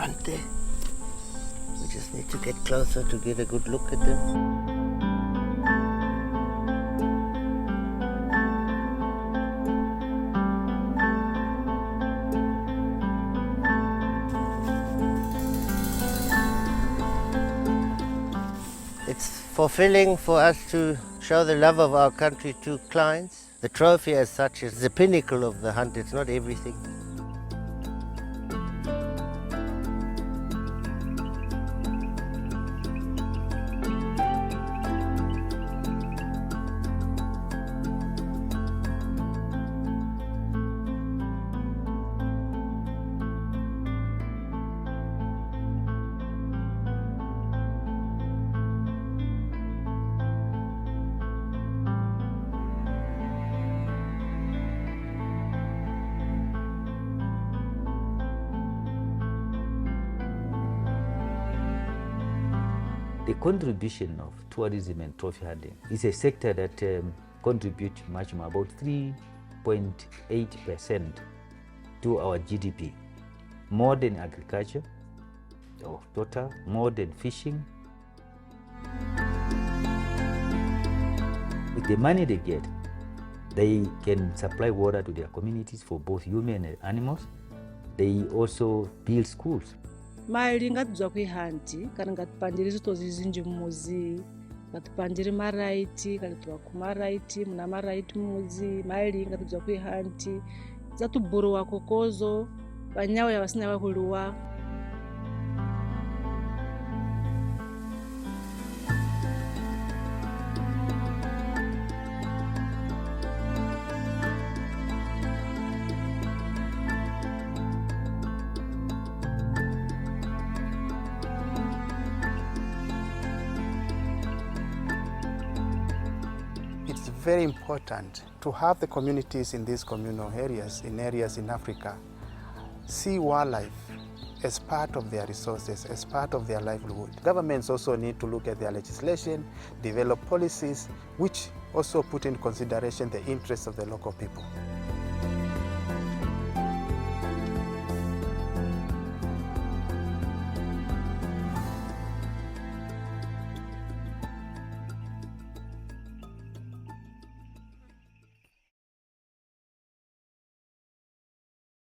front there. We just need to get closer to get a good look at them. It's fulfilling for us to show the love of our country to clients. The trophy as such is the pinnacle of the hunt, it's not everything. The contribution of tourism and trophy hunting is a sector that contributes much more, about 3.8% to our GDP, more than agriculture, or total, more than fishing. With the money they get, they can supply water to their communities for both human and animals. They also build schools. Maili ngatidzwa kuihanti kana ngatipandire zvitozi zvinji mumuzi, ngatipandire maraiti kana twa kumaraiti muna maraiti mumuzi. Maili ngatidzwa kuihanti dzatubhuruwa kokozo vanyawo yavasina vakuliwa. It's very important to have the communities in these communal areas, in areas in Africa, see wildlife as part of their resources, as part of their livelihood. Governments also need to look at their legislation, develop policies which also put in consideration the interests of the local people.